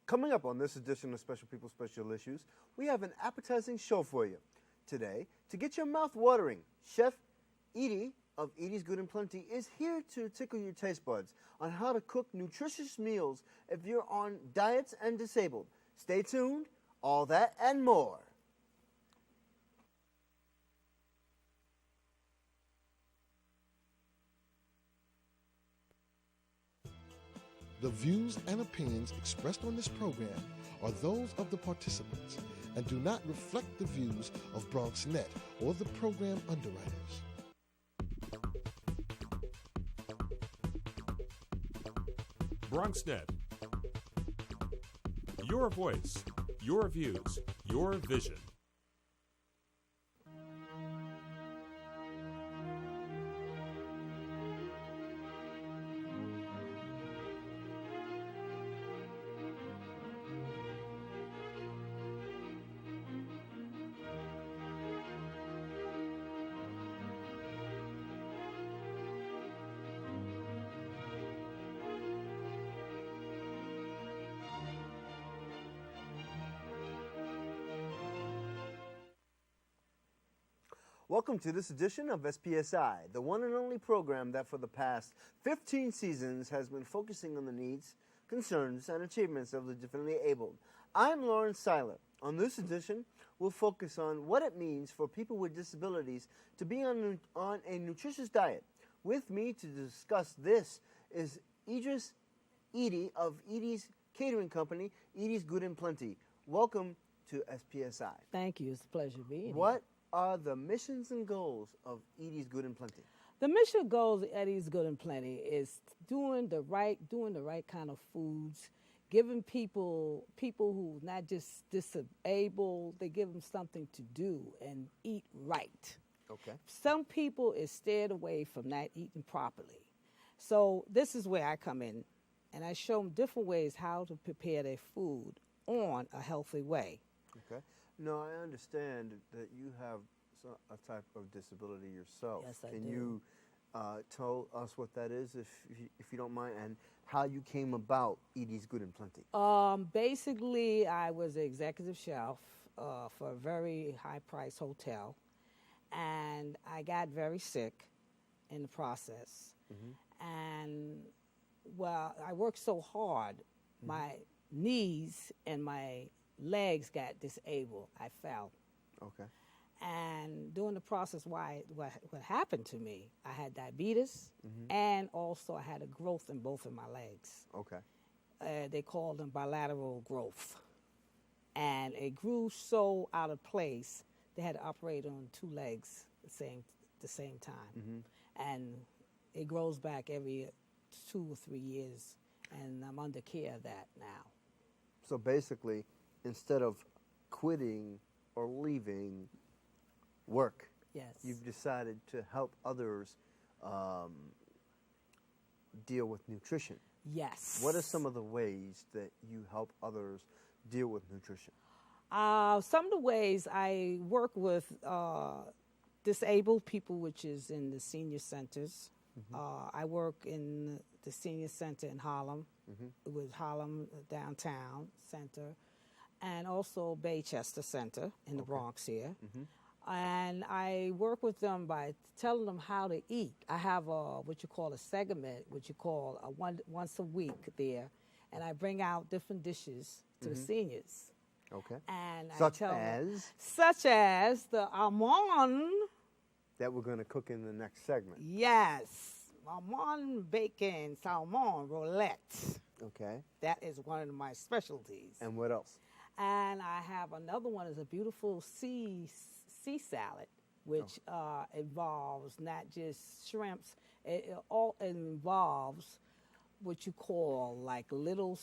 Coming up on this edition of Special People Special Issues, we have an appetizing show for you. Today, to get your mouth watering, Chef Edie of Edie's Good and Plenty is here to tickle your taste buds on how to cook nutritious meals if you're on diets and disabled. Stay tuned, all that and more. The views and opinions expressed on this program are those of the participants and do not reflect the views of BronxNet or the program underwriters. BronxNet. Your voice, your views, your vision. Welcome to this edition of SPSI, the one and only program that for the past 15 seasons has been focusing on the needs, concerns, and achievements of the differently abled. I'm Lawrence Seiler. On this edition, we'll focus on what it means for people with disabilities to be on a nutritious diet. With me to discuss this is Edie of Edie's Catering Company, Edie's Good and Plenty. Welcome to SPSI. Thank you. It's a pleasure being here. What are the missions and goals of Edie's Good and Plenty? The mission goals of Edie's Good and Plenty is doing the right kind of foods, giving people who not just disabled, they give them something to do and eat right. Okay. Some people is steered away from not eating properly. So this is where I come in, and I show them different ways how to prepare their food on a healthy way. Okay. No, I understand that you have a type of disability yourself. Yes, I Can do. you tell us what that is, if you don't mind, and how you came about Edie's Good and Plenty? Basically, I was an executive chef for a very high-priced hotel, and I got very sick in the process. Mm-hmm. And, well, I worked so hard, my knees and my legs got disabled. I fell. Okay. And during the process, what happened to me, I had diabetes, and also I had a growth in both of my legs. Okay. They called them bilateral growth. And it grew so out of place, they had to operate on two legs the same time. Mm-hmm. And it grows back every 2 or 3 years, and I'm under care of that now. So basically, instead of quitting or leaving work, yes, you've decided to help others deal with nutrition. Yes. What are some of the ways that you help others deal with nutrition? Some of the ways I work with disabled people, which is in the senior centers. I work in the senior center in Harlem, with Harlem Downtown Center, and also Baychester Center in the Bronx here. And I work with them by telling them how to eat. I have what you call a segment, what you call once a week there, and I bring out different dishes to the seniors. Okay. And Such as the almond that we're going to cook in the next segment. Yes, almond bacon salmon roulette. Okay. That is one of my specialties. And what else? And I have another one, is a beautiful sea salad, which involves not just shrimps. It involves what you call like little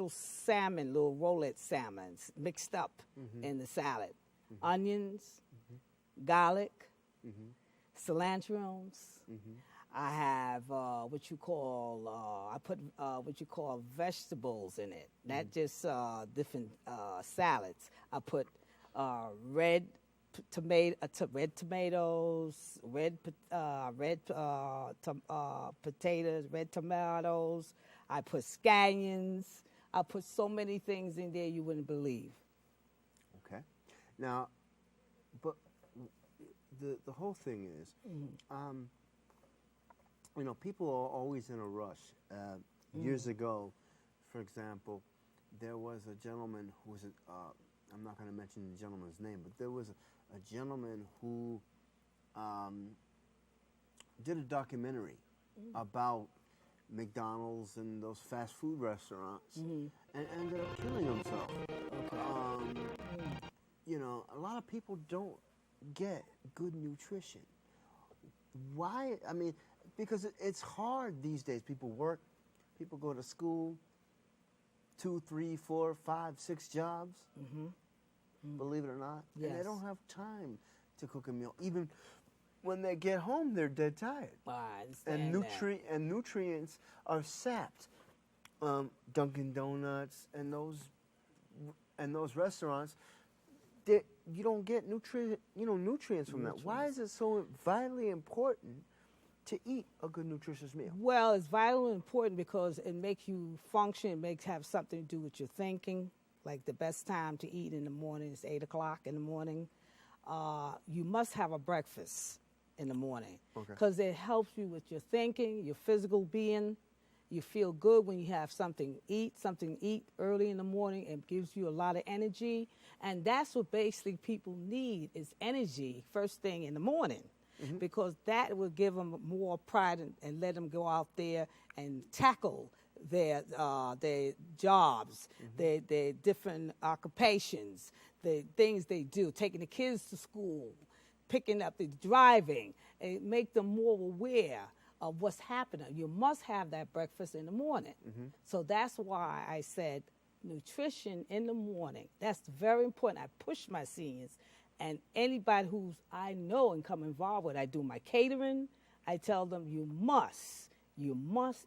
salmon, little roulette salmons mixed up in the salad. Onions, garlic, cilantrons. I have what you call, I put what you call vegetables in it, not just different salads. I put red tomatoes, potatoes, red tomatoes. I put scallions. I put so many things in there you wouldn't believe. Okay. Now, but the whole thing is, you know, people are always in a rush. Years ago, for example, there was a gentleman who was, I'm not going to mention the gentleman's name, but there was a gentleman who did a documentary about McDonald's and those fast food restaurants and ended up killing himself. You know, a lot of people don't get good nutrition. Why? I mean, because it's hard these days. People work, people go to school, 2, 3, 4, 5, 6 jobs, believe it or not. Yes. And they don't have time to cook a meal. Even when they get home, they're dead tired. I understand that. And nutrients are sapped. Dunkin' Donuts and those restaurants, you don't get nutrients from that. Why is it so vitally important to eat a good nutritious meal? Well, it's vitally important because it makes you function. It have something to do with your thinking. Like the best time to eat in the morning is 8 o'clock in the morning. You must have a breakfast in the morning because it helps you with your thinking, your physical being. You feel good when you have something to eat early in the morning. It gives you a lot of energy. And that's what basically people need is energy first thing in the morning because that will give them more pride and let them go out there and tackle their jobs, their different occupations, the things they do, taking the kids to school, picking up the driving, and make them more aware of what's happening. You must have that breakfast in the morning. So that's why I said nutrition in the morning. That's very important. I push my seniors and anybody who's I know and come involved with. I do my catering. I tell them you must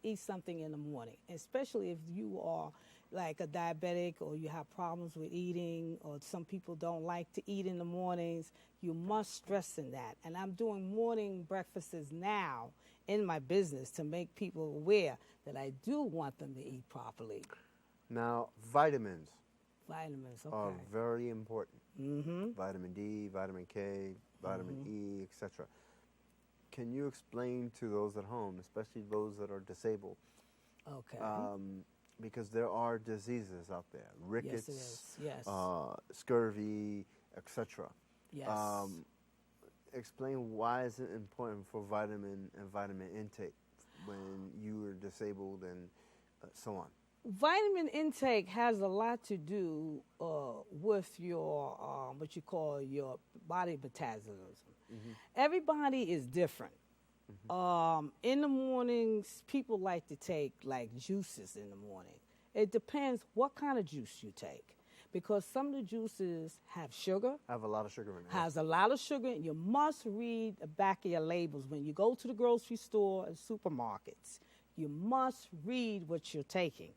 eat something in the morning, especially if you are like a diabetic or you have problems with eating or some people don't like to eat in the mornings. You must stress in that. And I'm doing morning breakfasts now in my business to make people aware that I do want them to eat properly. Now, vitamins Okay. are very important. Vitamin D, vitamin K, vitamin E, etc. Can you explain to those at home, especially those that are disabled? Okay. Because there are diseases out there, rickets, Yes, it is. Yes. scurvy, etc. Yes. Explain why is it important for vitamin intake when you are disabled and so on. Vitamin intake has a lot to do with your what you call your body metabolism. Everybody is different. In the mornings, people like to take like juices in the morning. It depends what kind of juice you take. Because some of the juices have sugar. Have a lot of sugar in it. Has a lot of sugar, and you must read the back of your labels. When you go to the grocery store and supermarkets, you must read what you're taking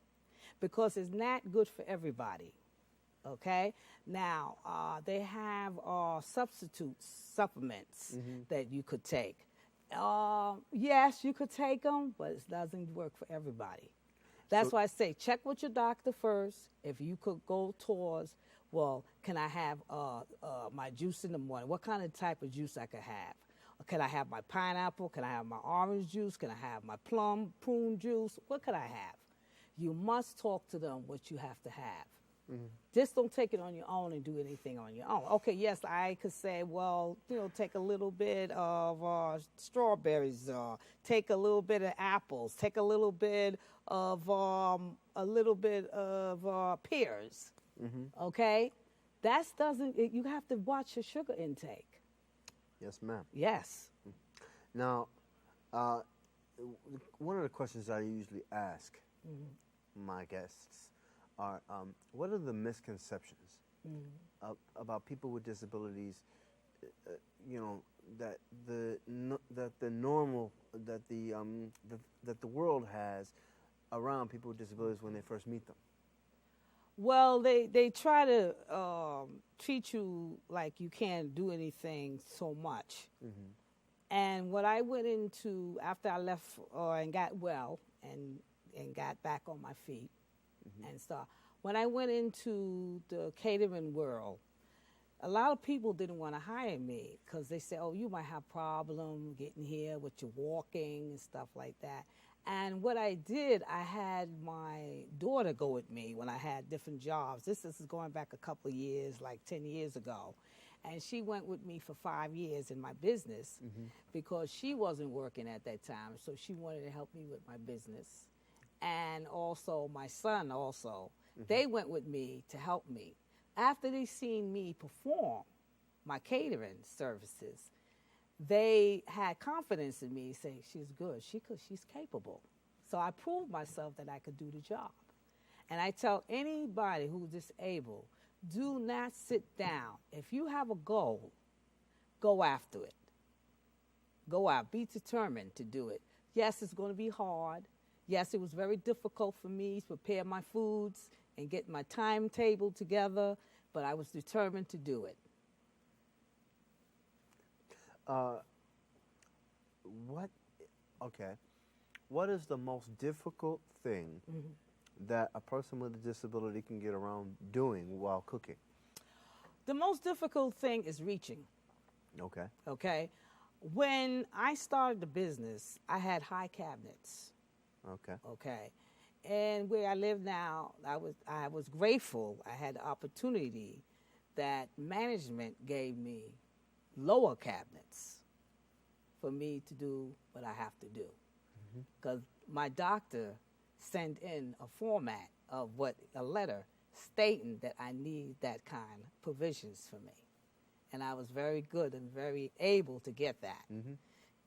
because it's not good for everybody, okay? Now, they have supplements that you could take. Yes, you could take them, but it doesn't work for everybody. That's why I say check with your doctor first. If you could go towards, well, can I have my juice in the morning? What kind of type of juice I could have? Can I have my pineapple? Can I have my orange juice? Can I have my prune juice? What could I have? You must talk to them what you have to have. Just don't take it on your own and do anything on your own. Okay, yes, I could say, well, take a little bit of strawberries, take a little bit of apples, take a little bit of pears. Okay, you have to watch your sugar intake. Yes, ma'am. Yes. Now, one of the questions I usually ask my guests are, what are the misconceptions about people with disabilities? That the world has around people with disabilities when they first meet them. Well, they try to treat you like you can't do anything so much. And what I went into after I left and got well and got back on my feet, and stuff. When I went into the catering world, a lot of people didn't want to hire me because they said, oh, you might have problem getting here with your walking and stuff like that. And what I did, I had my daughter go with me when I had different jobs. This is going back a couple of years, like 10 years ago. And she went with me for 5 years in my business because she wasn't working at that time. So she wanted to help me with my business. And also my son also. They went with me to help me. After they seen me perform my catering services, they had confidence in me, saying she's good, she's capable. So I proved myself that I could do the job. And I tell anybody who's disabled, do not sit down. If you have a goal, go after it. Go out, be determined to do it. Yes, it's going to be hard. Yes, it was very difficult for me to prepare my foods and get my timetable together, but I was determined to do it. What is the most difficult thing that a person with a disability can get around doing while cooking? The most difficult thing is reaching. Okay. Okay? When I started the business, I had high cabinets. Okay. Okay. And where I live now, I was grateful. I had the opportunity that management gave me lower cabinets for me to do what I have to do. Because my doctor sent in a format of a letter stating that I need that kind of provisions for me. And I was very good and very able to get that.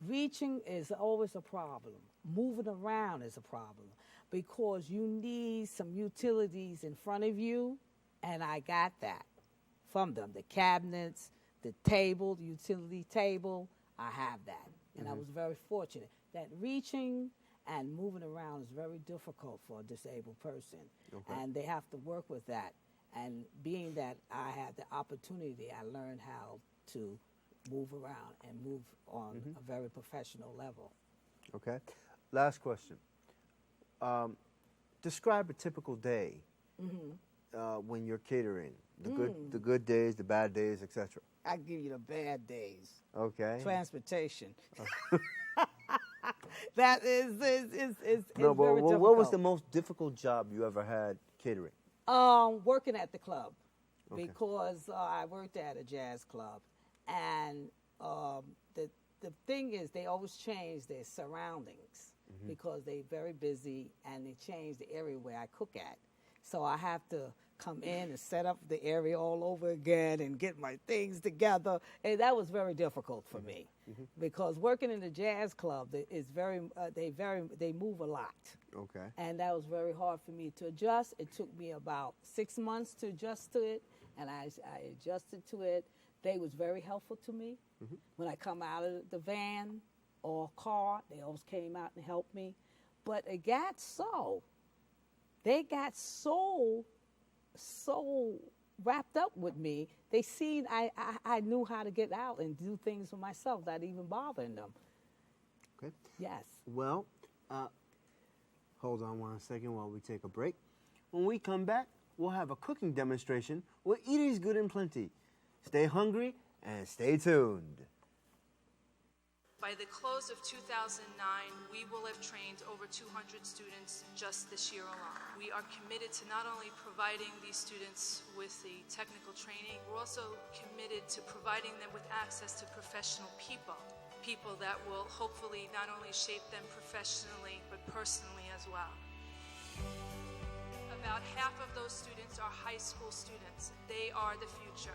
Reaching is always a problem. Moving around is a problem because you need some utilities in front of you, and I got that from them. The cabinets, the table, the utility table, I have that. And I was very fortunate. That reaching and moving around is very difficult for a disabled person. And they have to work with that. And being that I had the opportunity, I learned how to move around and move on a very professional level. Okay. Last question. Describe a typical day when you're catering. The good days, the bad days, etc. I give you the bad days. Okay. Transportation. That is no, but very difficult. what was the most difficult job you ever had catering? Working at the club, because I worked at a jazz club, and the thing is they always change their surroundings because they're very busy and they change the area where I cook at. So I have to come in and set up the area all over again and get my things together. And that was very difficult for me because working in the jazz club is they move a lot. Okay. And that was very hard for me to adjust. It took me about 6 months to adjust to it, and I adjusted to it. They was very helpful to me. When I come out of the van or car, they always came out and helped me. But they got so wrapped up with me. They seen I knew how to get out and do things for myself, not even bothering them. Okay. Yes. Well, hold on 1 second while we take a break. When we come back, we'll have a cooking demonstration where eating's good and plenty. Stay hungry and stay tuned. By the close of 2009, we will have trained over 200 students just this year alone. We are committed to not only providing these students with the technical training, we're also committed to providing them with access to professional people that will hopefully not only shape them professionally, but personally as well. About half of those students are high school students. They are the future.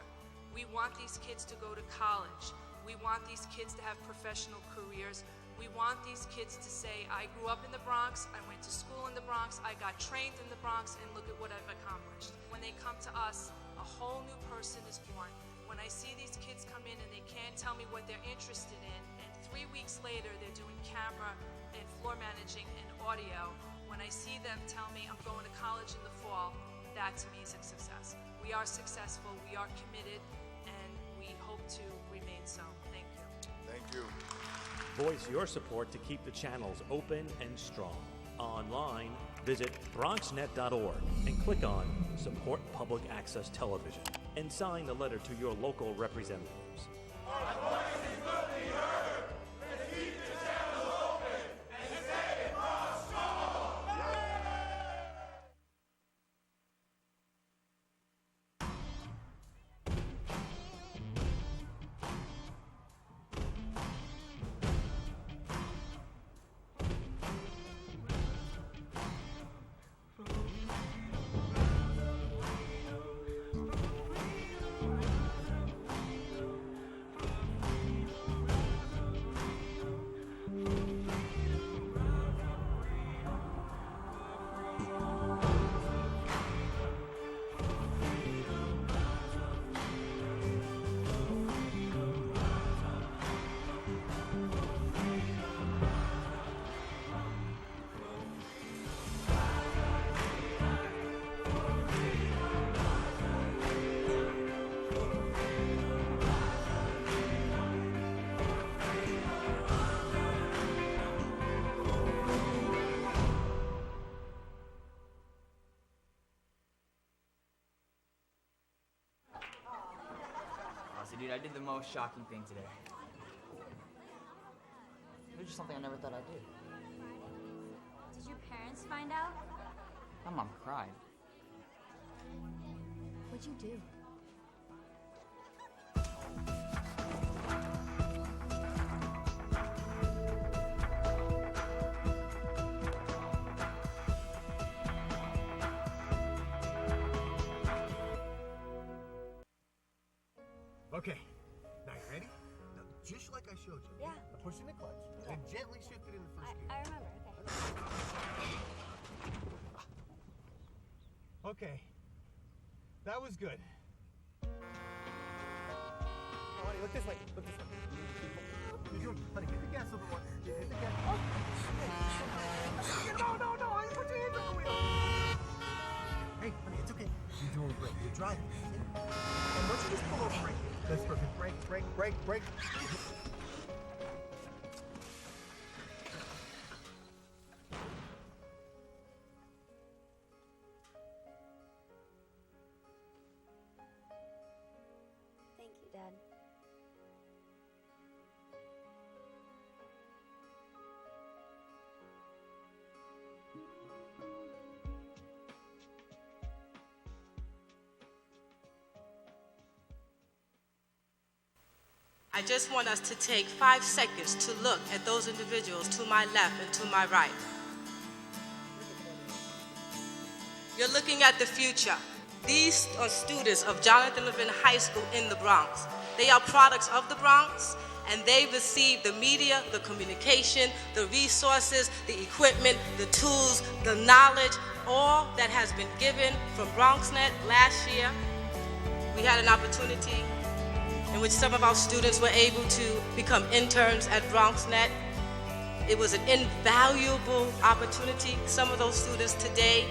We want these kids to go to college. We want these kids to have professional careers. We want these kids to say, I grew up in the Bronx, I went to school in the Bronx, I got trained in the Bronx, and look at what I've accomplished. When they come to us, a whole new person is born. When I see these kids come in and they can't tell me what they're interested in, and 3 weeks later they're doing camera and floor managing and audio, when I see them tell me I'm going to college in the fall, that to me is a success. We are successful, we are committed, and we hope to remain so. Thank you. Thank you. Voice your support to keep the channels open and strong. Online visit BronxNet.org and click on Support Public Access Television and sign the letter to your local representatives. Dude, I did the most shocking thing today. It was just something I never thought I'd do. Did your parents find out? My mom cried. What'd you do? Okay, now you ready? Now, just like I showed you. Yeah. Now push in the clutch, and gently shift it in the first gear. I remember, Okay, that was good. Oh, honey, look this way, look this way. Honey, hit the gas a little more. Hit the gas. Oh. No, honey, put your hands on the wheel. Hey, honey, it's okay. You're doing great. You're driving. And once you just pull over right here. That's perfect. Brake. Thank you, Dad. I just want us to take 5 seconds to look at those individuals to my left and to my right. You're looking at the future. These are students of Jonathan Levin High School in the Bronx. They are products of the Bronx, and they receive the media, the communication, the resources, the equipment, the tools, the knowledge, all that has been given from BronxNet last year. We had an opportunity in which some of our students were able to become interns at BronxNet. It was an invaluable opportunity. Some of those students today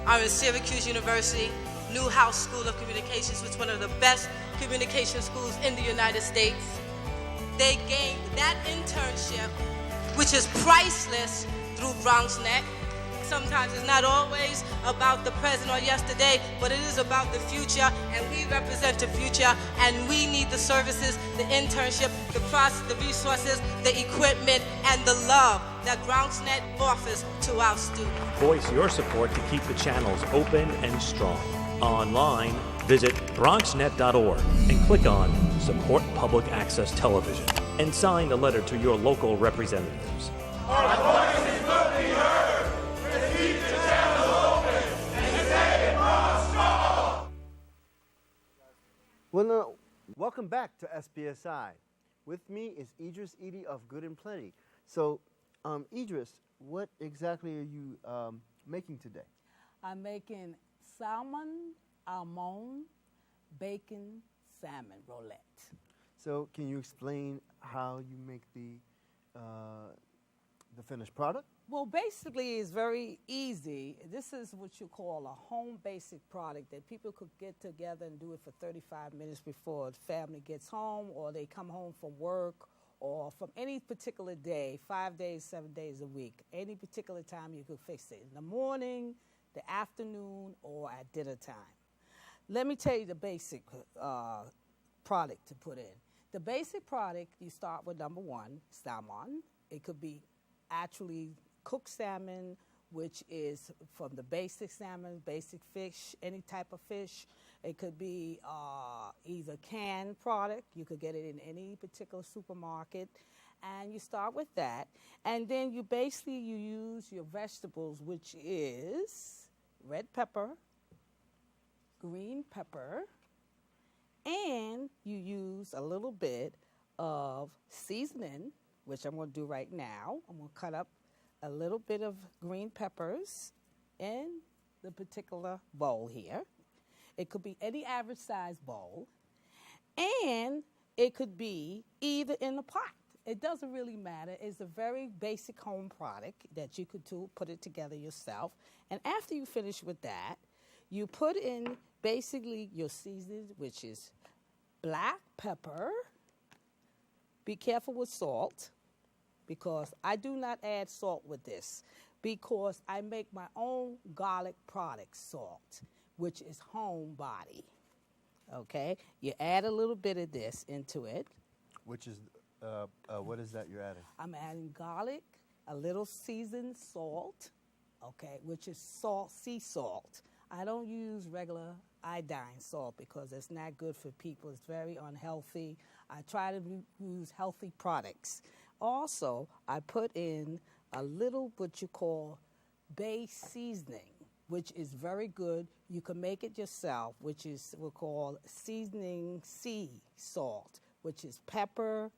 are in Syracuse University, Newhouse School of Communications, which is one of the best communication schools in the United States. They gained that internship, which is priceless, through BronxNet. Sometimes it's not always about the present or yesterday, but it is about the future, and we represent the future, and we need the services, the internship, the process, the resources, the equipment, and the love that BronxNet offers to our students. Voice your support to keep the channels open and strong. Online, visit BronxNet.org and click on Support Public Access Television and sign the letter to your local representatives. Our voices will be heard. Keep the channel open and stay Bronx strong. Well, welcome back to SPSI. With me is Idris Edie of Good and Plenty. So, Idris, what exactly are you making today? I'm making salmon, almond, bacon, salmon roulette. So, can you explain how you make the finished product? Well, basically, it's very easy. This is what you call a home basic product that people could get together and do it for 35 minutes before the family gets home, or they come home from work, or from any particular day, 5 days, 7 days a week, any particular time you could fix it, in the morning, the afternoon, or at dinner time. Let me tell you the basic product to put in. The basic product, you start with number one, salmon. It could be actually cooked salmon, which is from the basic salmon, basic fish, any type of fish. It could be either canned product. You could get it in any particular supermarket. And you start with that. And then you use your vegetables, which is red pepper, green pepper, and you use a little bit of seasoning, which I'm going to do right now. I'm going to cut up a little bit of green peppers in the particular bowl here. It could be any average size bowl, and it could be either in a pot. It doesn't really matter. It's a very basic home product that you could put it together yourself. And after you finish with that, you put in basically your seasoning, which is black pepper. Be careful with salt, because I do not add salt with this, because I make my own garlic product salt, which is homebody. Okay? You add a little bit of this into it. Which is, what is that you're adding? I'm adding garlic, a little seasoned salt, okay, which is sea salt. I don't use regular iodine salt because it's not good for people. It's very unhealthy. I try to use healthy products. Also, I put in a little what you call bay seasoning, which is very good. You can make it yourself, which is what we call seasoning sea salt, which is pepper,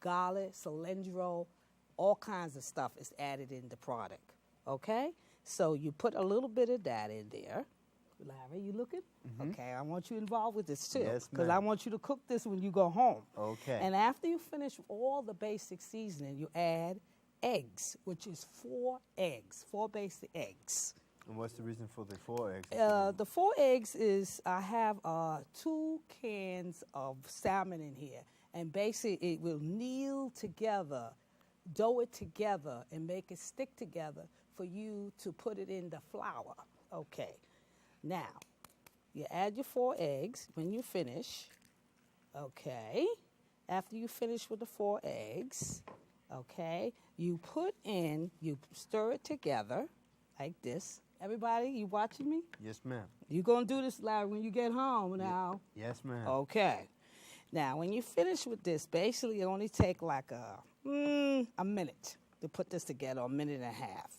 garlic, cilantro, all kinds of stuff is added in the product, okay? So you put a little bit of that in there. Larry, you looking? Mm-hmm. Okay, I want you involved with this too. Yes, because I want you to cook this when you go home. Okay. And after you finish all the basic seasoning, you add eggs, which is 4 eggs, 4 basic eggs. And what's the reason for the 4 eggs? The 4 eggs is I have 2 cans of salmon in here. And basically it will kneel together, dough it together, and make it stick together for you to put it in the flour. Okay. Now, you add your 4 eggs when you finish. Okay. After you finish with the 4 eggs, okay, you stir it together like this. Everybody, you watching me? Yes, ma'am. You're going to do this, Larry, when you get home now. Yes, ma'am. Okay. Now, when you finish with this, basically it only take like a minute to put this together, a minute and a half.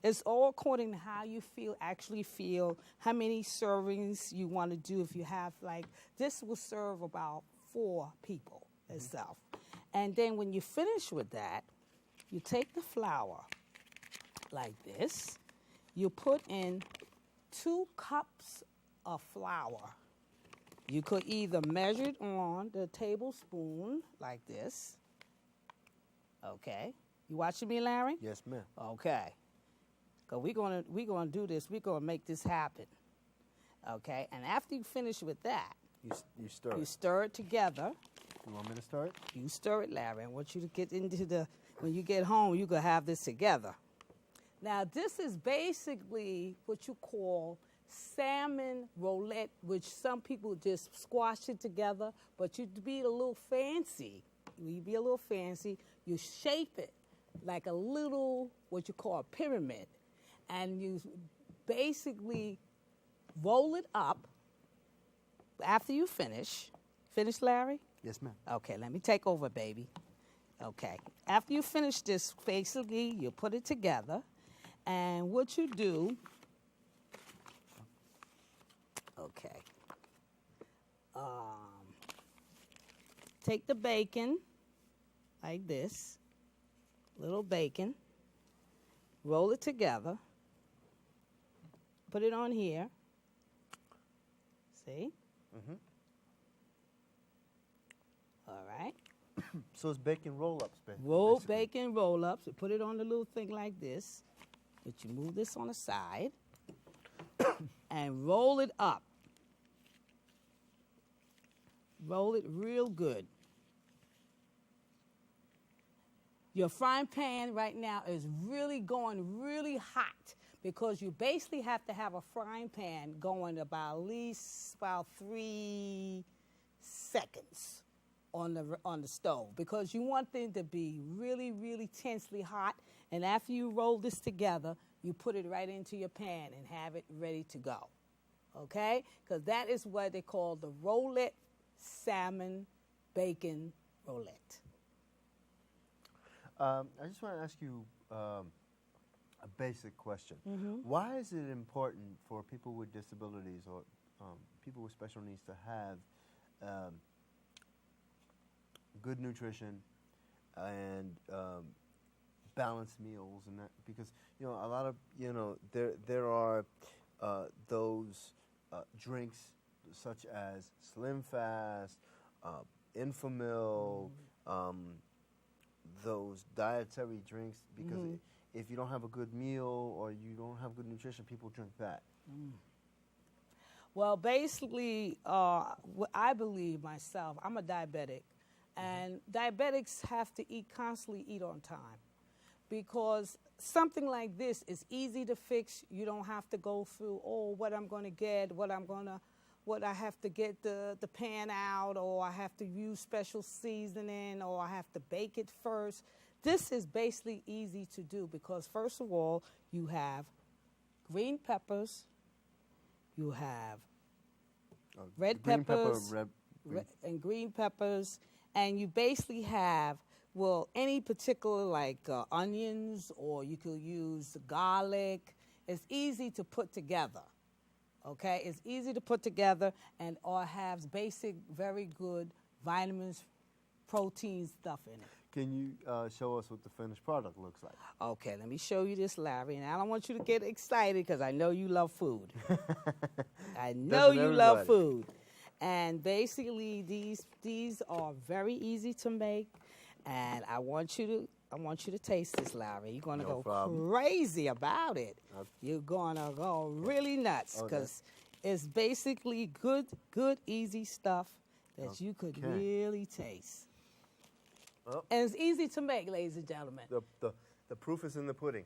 It's all according to how you actually feel, how many servings you want to do. If you have this will serve about 4 people itself. And then when you finish with that, you take the flour like this. You put in 2 cups of flour. You could either measure it on the tablespoon like this. Okay. You watching me, Larry? Yes, ma'am. Okay. Because we're gonna do this. We're going to make this happen. Okay? And after you finish with that, you stir it. You stir it together. You want me to stir it? You stir it, Larry. I want you to get into when you get home, you can have this together. Now, this is basically what you call salmon roulette, which some people just squash it together, but you be a little fancy. You shape it like a little, what you call a pyramid, and you basically roll it up after you finish. Finish, Larry? Yes, ma'am. Okay, let me take over, baby. Okay. After you finish this, basically, you put it together, and what you do, okay, take the bacon like this, little bacon, roll it together, put it on here, see? Mm-hmm. All right. So it's bacon roll-ups, Bacon roll-ups. You put it on the little thing like this, but you move this on the side and roll it up. Roll it real good. Your frying pan right now is really going really hot because you basically have to have a frying pan going about at least about 3 seconds on the stove because you want them to be really, really tensely hot. And after you roll this together, you put it right into your pan and have it ready to go. Okay? Because that is what they call the roulette salmon bacon roulette. I just want to ask you a basic question. Why is it important for people with disabilities or people with special needs to have good nutrition and balanced meals and that? Because a lot of there are those drinks such as Slim Fast, Infamil, those dietary drinks, because if you don't have a good meal or you don't have good nutrition, people drink that. Well, basically, I believe myself, I'm a diabetic, and diabetics have to constantly eat on time, because something like this is easy to fix. You don't have to go through, what I'm going to get, what I have to get the pan out, or I have to use special seasoning, or I have to bake it first. This is basically easy to do because, first of all, you have green peppers, you have red peppers, and green peppers, and you basically have, any particular like onions, or you could use garlic. It's easy to put together. Okay, it's easy to put together and or has basic, very good vitamins, protein stuff in it. Can you show us what the finished product looks like? Okay, let me show you this, Larry. And I don't want you to get excited because I know you love food. I know you love food. And basically, these are very easy to make. And I want you to taste this, Larry. You're going to go crazy about it. You're going to go really nuts because it's basically good, easy stuff that you could really taste. Oh. And it's easy to make, ladies and gentlemen. The proof is in the pudding.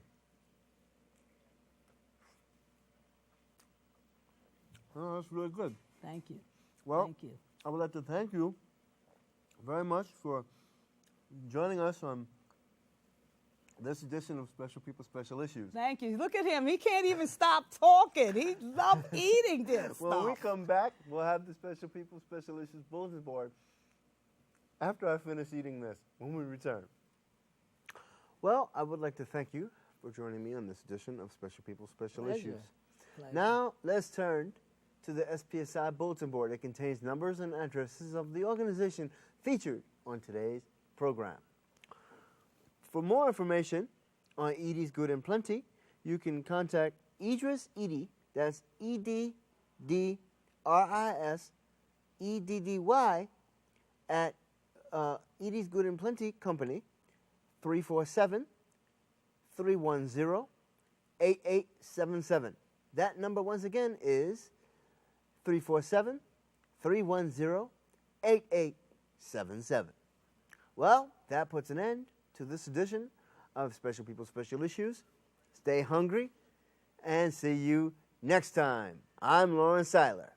Oh, that's really good. Thank you. Well, thank you. I would like to thank you very much for joining us on this edition of Special People, Special Issues. Thank you. Look at him. He can't even stop talking. He loves eating this When we come back, we'll have the Special People, Special Issues bulletin board after I finish eating this, when we return. Well, I would like to thank you for joining me on this edition of Special People, Special Issues. Pleasure. Now, let's turn to the SPSI bulletin board. It contains numbers and addresses of the organization featured on today's program. For more information on Edie's Good and Plenty, you can contact Idris Edie, that's EDDRISEDDY, at Edie's Good and Plenty Company, 347-310-8877. That number, once again, is 347-310-8877. Well, that puts an end to this edition of Special People, Special Issues. Stay hungry, and see you next time. I'm Lawrence Seiler.